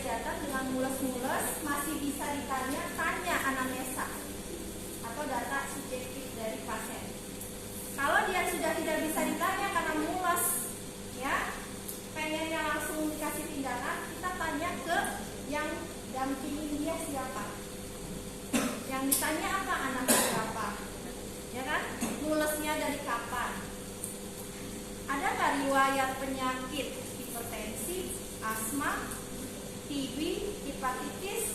datang dengan mules-mules, masih bisa tanya anamnesa atau data subjektif dari pasien. Kalau dia sudah tidak bisa ditanya karena mules, ya, pengennya langsung dikasih tindakan, kita tanya ke yang dampingin dia siapa. Yang ditanya apa, anaknya berapa, ya kan? Mulesnya dari kapan? Ada nggak riwayat penyakit hipertensi, asma, TB, hepatitis?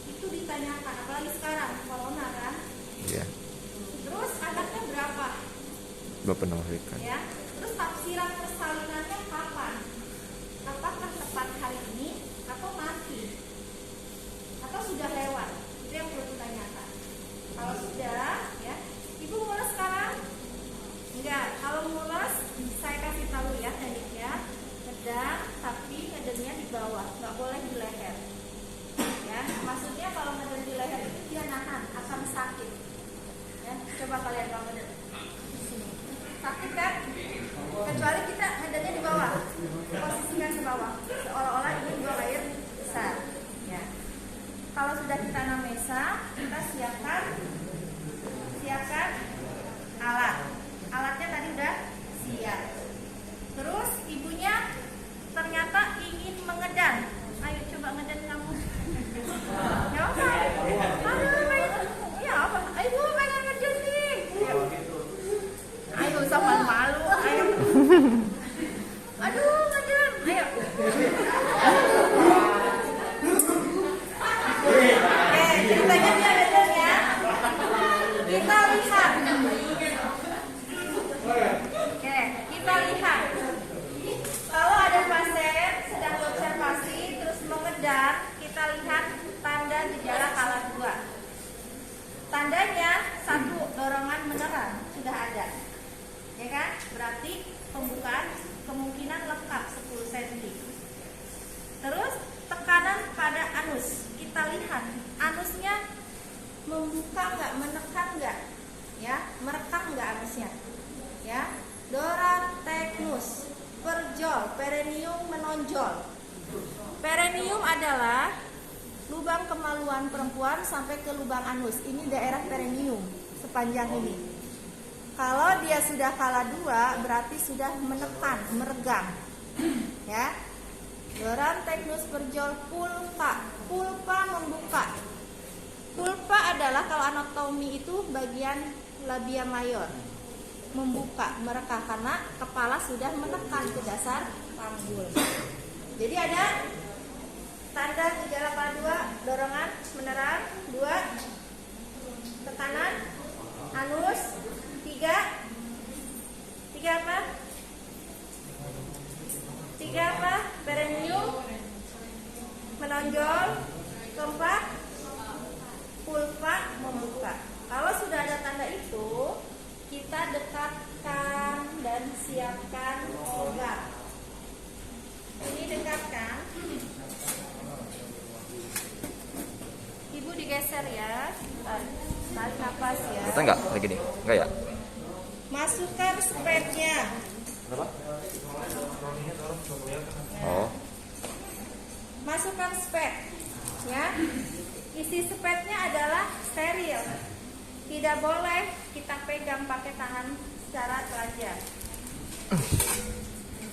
Itu ditanyakan, apalagi sekarang corona kan? Iya. Terus anaknya berapa? Bapak menafsirkan. Ya. Terus tafsiran persalinannya kapan? Apakah tepat hari ini atau nanti? Atau sudah lewat? Itu yang perlu ditanyakan. Kalau sudah, ya, ibu mules sekarang? Enggak. Kalau mules, saya kasih tahu ya tekniknya. Ngedang, tapi ngedengnya di bawah, nggak boleh di leher. Ya, maksudnya kalau ngedeng di leher itu dia nahan, akan sakit. Ya, coba kalian kalau ngedeng di sini, sakit kan? Kecuali kita ngedengnya di bawah, posisikan ke bawah, seolah-olah ini buang air besar. Ya. Kalau sudah kita anamnesa, kita siapkan alat. Alatnya tadi udah siap. Terus ibunya ternyata ingin mengedang. Ayo coba ngedang kamu. Ya apa? Ya apa? Ayo pengen ngedang nih. Ayo usah malu-malu. Ayo. Aduh ngedang. Ayo. Ceritanya dia ngedang ya. Kita lihat. Oke, kita lihat. Kalau ada pasien sedang observasi terus mengedang, kita lihat tanda gejala kala 2. Tandanya 1, dorongan meneran sudah ada, ya kan? Berarti pembukaan kemungkinan lengkap 10 cm. Terus tekanan pada anus, kita lihat anusnya membuka nggak, menekan nggak, ya, merekam nggak anusnya, ya. Dorateknus, perjol, perineum menonjol. Perineum adalah lubang kemaluan perempuan sampai ke lubang anus. Ini daerah perineum sepanjang ini. Kalau dia sudah kala 2 berarti sudah menekan, meregang. Ya. Dorateknus, perjol, pulpa. Pulpa membuka. Pulpa adalah kalau anatomi itu bagian labia mayor. Membuka, mereka karena kepala sudah menekan ke dasar panggul. Jadi ada tanda gejala kala 2, dorongan meneran, 2, tekanan anus, 3 apa? 3 apa? Perineum menonjol, 4, pulpa membuka. Kalau sudah ada tanda itu, kita dekatkan dan siapkan obat. Ini dekatkan. Ibu digeser ya. Tarik nafas ya. Kita enggak lagi nih? Enggak ya? Masukkan spetnya. Berapa? Oh. Masukkan spet, ya. Isi spetnya adalah steril. Tidak boleh kita pegang pakai tangan secara telanjang.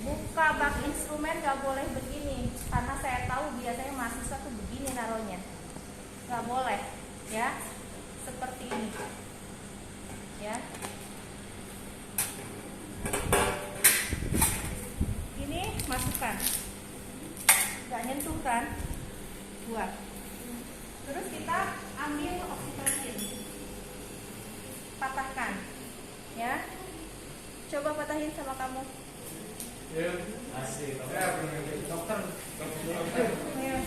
Buka bak instrumen nggak boleh begini, karena saya tahu biasanya mahasiswa tuh begini naruhnya. Nggak boleh, ya. Seperti ini, ya. Ini masukkan, nggak nyentuh kan? Buat. Terus kita ambil oksitosin, patahkan, ya. Coba patahin sama kamu. Asik. Dokter. Ayo.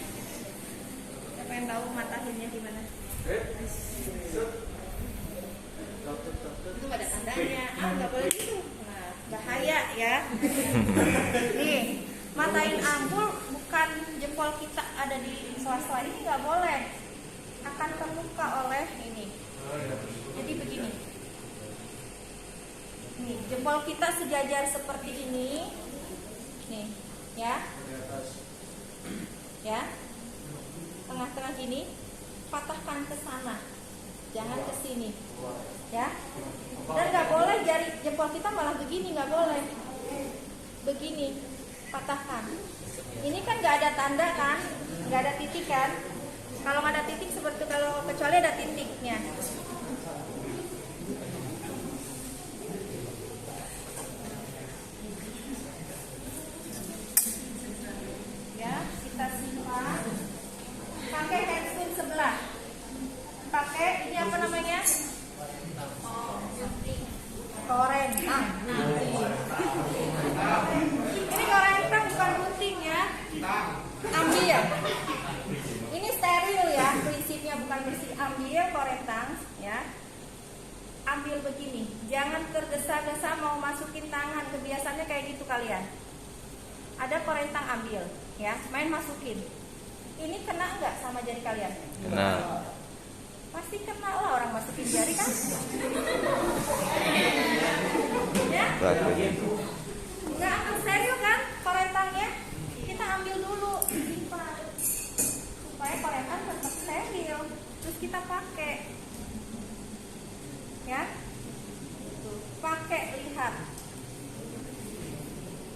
Siapa yang tahu matahinnya gimana? Itu ada tandanya. Nggak boleh gitu. Nah, bahaya ya. Nih, matain ampul bukan jempol kita ada di sela-sela ini, nggak boleh. Akan terluka oleh ini. Jadi begini. Nih, jempol kita sejajar seperti ini. Nih, ya. Ya. tengah-tengah gini, patahkan ke sana, jangan ke sini, ya. Dan nggak boleh jari jempol kita malah begini, nggak boleh. Begini, patahkan. Ini kan nggak ada tanda kan, nggak ada titik kan. Kalau nggak ada titik seperti kalau kecuali ada titiknya. Ya, kita simpan. Pakai handscoon sebelah. Pakai ini apa namanya? Korentang. Ini korentang bukan gunting ya. Ambil. Ini steril ya, prinsipnya bukan bersih. Ambil korentang ya. Ambil begini. Jangan tergesa-gesa mau masukin tangan. Kebiasaannya kayak gitu kalian. Ada korentang ambil ya, main masukin. Ini kena nggak sama jari kalian? Kena. Pasti kena lah, orang masukin jari kan. Ya? Nggak akan steril kan korentangnya? Kita ambil dulu, simpan supaya korentang tetap steril. Terus kita pakai, ya? Tuh, pakai, lihat.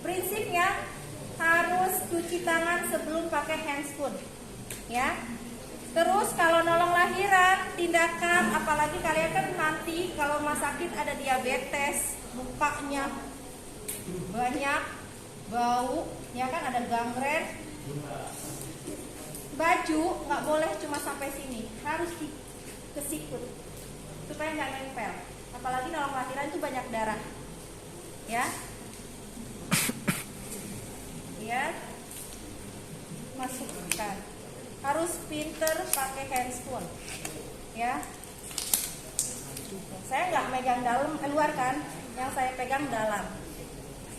Prinsipnya harus cuci tangan sebelum pakai handscoon, ya. Terus kalau nolong lahiran, tindakan, apalagi kalian kan nanti kalau rumah sakit ada diabetes, mukanya banyak bau, ya kan, ada gangren. Baju nggak boleh cuma sampai sini, harus kesikut supaya nggak nempel. Apalagi nolong lahiran itu banyak darah, ya. Ya, masukkan. Harus pinter pakai handscoon, ya. Saya nggak megang dalam, luar kan, yang saya pegang dalam,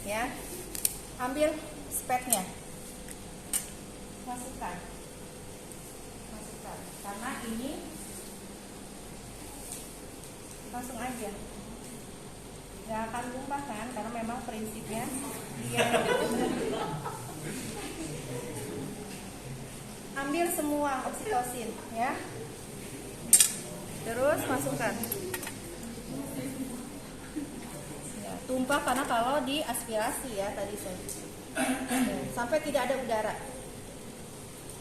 ya. Ambil spatnya, masukkan, karena ini langsung aja, nggak akan tumpah kan, karena memang prinsipnya dia. Ambil semua oksitosin, ya. Terus masukkan. Ya, tumpah karena kalau diaspirasi ya tadi saya. Sampai tidak ada udara.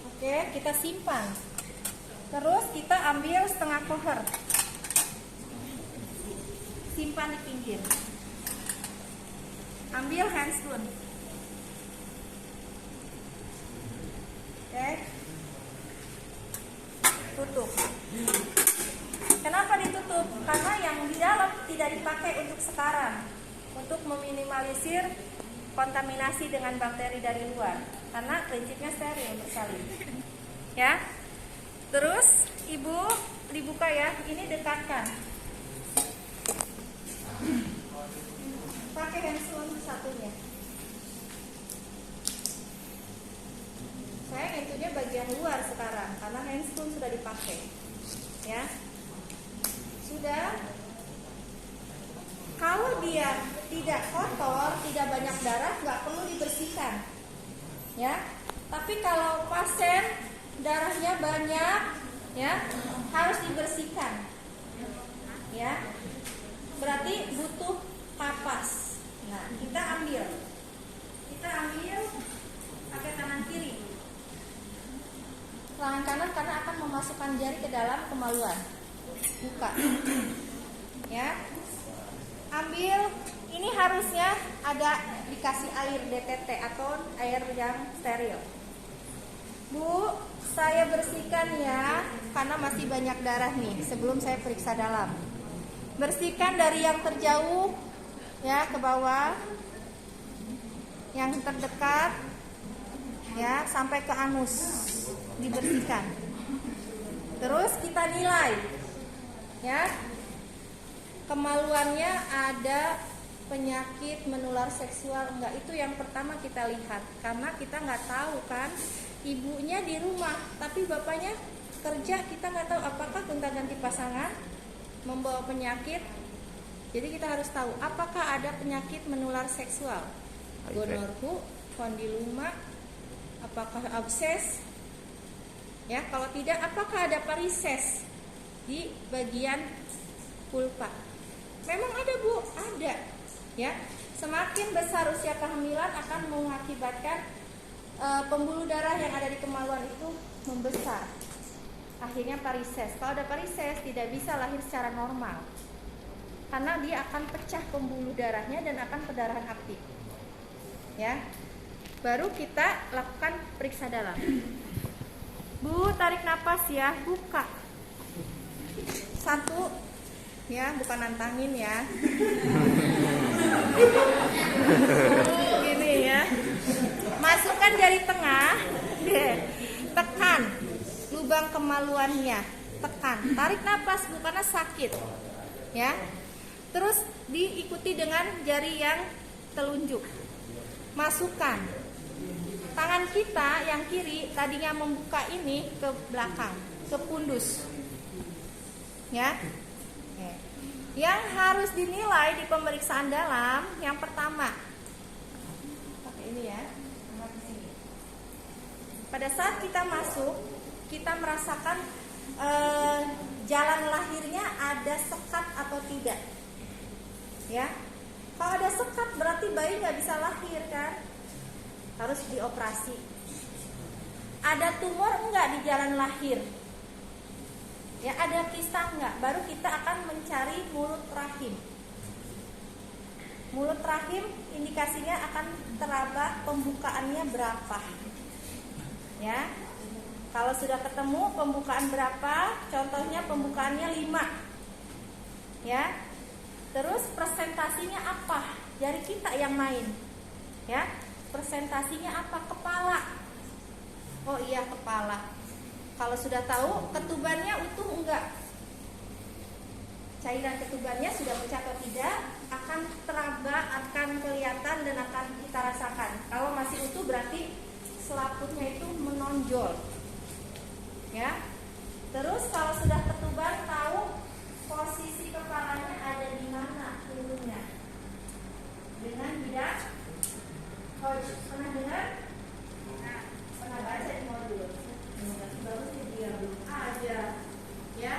Oke, kita simpan. Terus kita ambil setengah koher. Simpan di pinggir. Ambil handscoon. Oke. Tutup. Kenapa ditutup? Karena yang di dalam tidak dipakai untuk sekarang, untuk meminimalisir kontaminasi dengan bakteri dari luar, karena prinsipnya steril bersalin. Ya. Terus ibu dibuka ya, ini dekatkan. Pakai handscoon satunya. Saya handscoonnya bagian luar sekarang karena handscoon sudah dipakai, ya. Sudah. Kalau dia tidak kotor, tidak banyak darah, nggak perlu dibersihkan, ya. Tapi kalau pasien darahnya banyak, ya, harus dibersihkan, ya. Berarti butuh kapas. Nah, kita ambil pakai tangan kiri. Tangan kanan karena akan memasukkan jari ke dalam kemaluan. Buka. Ya. Ambil, ini harusnya ada dikasih air DTT atau air yang steril. Bu, saya bersihkan ya, karena masih banyak darah nih sebelum saya periksa dalam. Bersihkan dari yang terjauh ya ke bawah, yang terdekat ya sampai ke anus dibersihkan. Terus kita nilai ya, kemaluannya ada penyakit menular seksual enggak, itu yang pertama kita lihat, karena kita nggak tahu kan, ibunya di rumah tapi bapaknya kerja, kita nggak tahu apakah gonta-ganti pasangan membawa penyakit. Jadi kita harus tahu apakah ada penyakit menular seksual, gonorrhea, kondiloma, apakah abses, Ya, kalau tidak, apakah ada varises di bagian vulva? Memang ada, Bu, ada. Ya, semakin besar usia kehamilan akan mengakibatkan pembuluh darah yang ada di kemaluan itu membesar. Akhirnya varises. Kalau ada varises tidak bisa lahir secara normal, karena dia akan pecah pembuluh darahnya dan akan pendarahan aktif. Ya, baru kita lakukan periksa dalam. Bu, tarik napas ya, buka. 1, ya, bukan nantangin ya. Gini ya. Masukkan jari tengah, tekan lubang kemaluannya, tekan. Tarik napas, Bu, karena sakit. Ya. Terus diikuti dengan jari yang telunjuk. Masukkan. Tangan kita yang kiri tadinya membuka ini ke belakang, ke pundus. Ya. Yang harus dinilai di pemeriksaan dalam yang pertama. Pakai ini ya. Pada saat kita masuk, kita merasakan jalan lahirnya ada sekat atau tidak. Ya. Kalau ada sekat berarti bayi nggak bisa lahir kan? Harus dioperasi. Ada tumor enggak di jalan lahir? Ya, ada kista enggak? Baru kita akan mencari mulut rahim. Mulut rahim indikasinya akan teraba pembukaannya berapa. Ya. Kalau sudah ketemu pembukaan berapa? Contohnya pembukaannya 5. Ya. Terus presentasinya apa? Jari kita yang main. Ya. Presentasinya apa? Kepala. Oh iya, kepala. Kalau sudah tahu ketubannya utuh enggak, cairan ketubannya sudah pecah atau tidak, akan teraba, akan kelihatan dan akan kita rasakan. Kalau masih utuh berarti selaputnya itu menonjol. Ya. Terus kalau sudah ketuban, tahu posisi kepalanya ada di mana ujungnya. Dengan bidang Hodge. Pernah dengar? Nah, pernah baca di modul. Baru sih dia belum ada. Ya,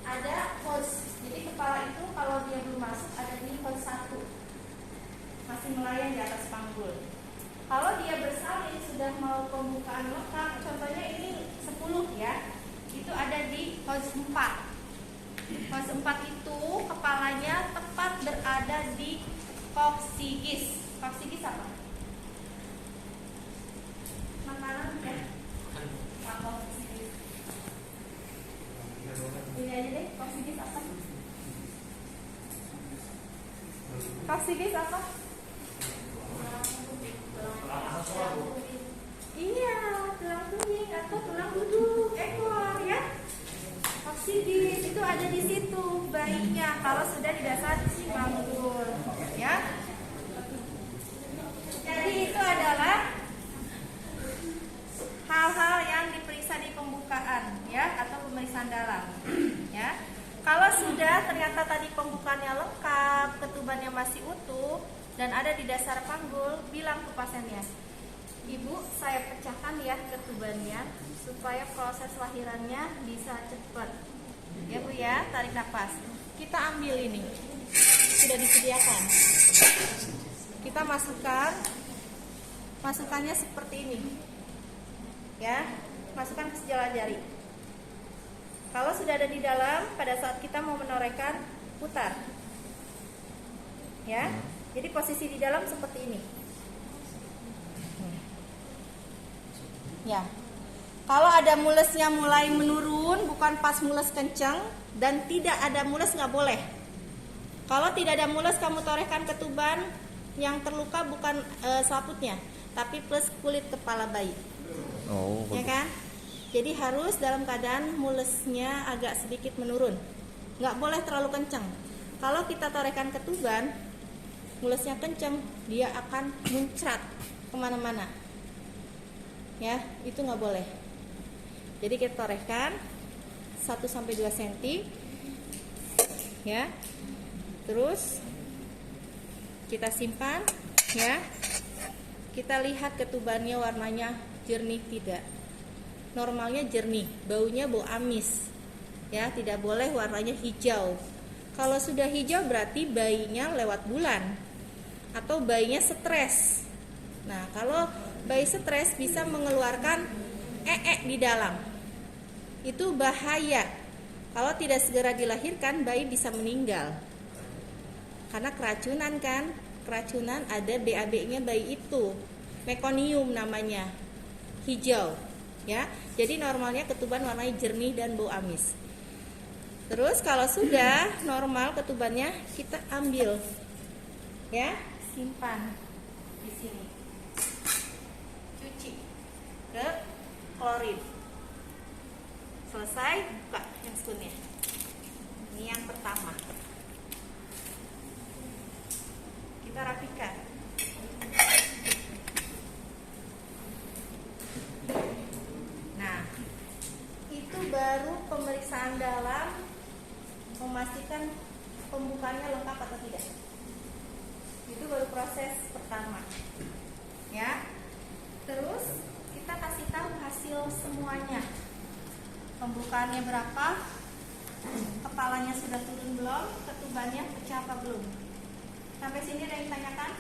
ada Hodge. Jadi kepala itu kalau dia belum masuk ada di Hodge 1. Masih melayang di atas panggul. Kalau dia bersalin sudah mau pembukaan lengkap, contohnya ini 10 ya. Itu ada di Hodge 4. Hodge 4 itu kepalanya tepat berada di koksigis. Koksigis apa? Makanan ya. Koksigis. Ini aja deh, koksigis apa? Koksigis apa? Iya, tulang kuning atau tulang duduk ekor ya. Koksigis itu ada di situ bayinya kalau sudah di dasar si panggul ya. Jadi itu adalah hal-hal yang diperiksa di pembukaan ya atau pemeriksaan dalam ya. Kalau sudah ternyata tadi pembukaannya lengkap, ketubannya masih utuh dan ada di dasar panggul, bilang ke pasiennya, Ibu, saya pecahkan ya ketubannya supaya proses lahirannya bisa cepat. Ya Bu ya, tarik nafas. Kita ambil ini, sudah disediakan. Kita masukkan, masukannya seperti ini. Ya, masukkan ke sejala jari. Kalau sudah ada di dalam, pada saat kita mau menorehkan, putar. Ya, jadi posisi di dalam seperti ini. Ya, kalau ada mulesnya mulai menurun, bukan pas mules kencang, dan tidak ada mules nggak boleh. Kalau tidak ada mules, kamu torehkan ketuban, yang terluka bukan selaputnya, tapi plus kulit kepala bayi. Oh, Ya kan? Jadi harus dalam keadaan mulesnya agak sedikit menurun, nggak boleh terlalu kencang. Kalau kita torehkan ketuban, mulesnya kencang, dia akan muncrat kemana-mana. Ya, itu nggak boleh. Jadi kita torehkan 1-2 cm ya. Terus kita simpan ya. Kita lihat ketubannya warnanya jernih tidak. normalnya jernih, baunya bau amis. Ya, tidak boleh warnanya hijau. Kalau sudah hijau berarti bayinya lewat bulan atau bayinya stres. Nah, kalau bayi stres bisa mengeluarkan di dalam. Itu bahaya. Kalau tidak segera dilahirkan, bayi bisa meninggal. Karena keracunan kan, keracunan ada BAB-nya bayi itu, mekonium namanya, hijau, ya. Jadi normalnya ketuban warnanya jernih dan bau amis. Terus kalau sudah normal ketubannya, kita ambil, ya, simpan di sini, cuci ke klorin. Selesai, buka yang spoonnya. Ini yang pertama. Kita rapikan. Nah, itu baru pemeriksaan dalam, memastikan pembukaannya lengkap atau tidak. Itu baru proses pertama, ya. Terus kita kasih tahu hasil semuanya. Pembukaannya berapa, kepalanya sudah turun belum, ketubannya pecah apa belum. Sampai sini ada yang ditanyakan?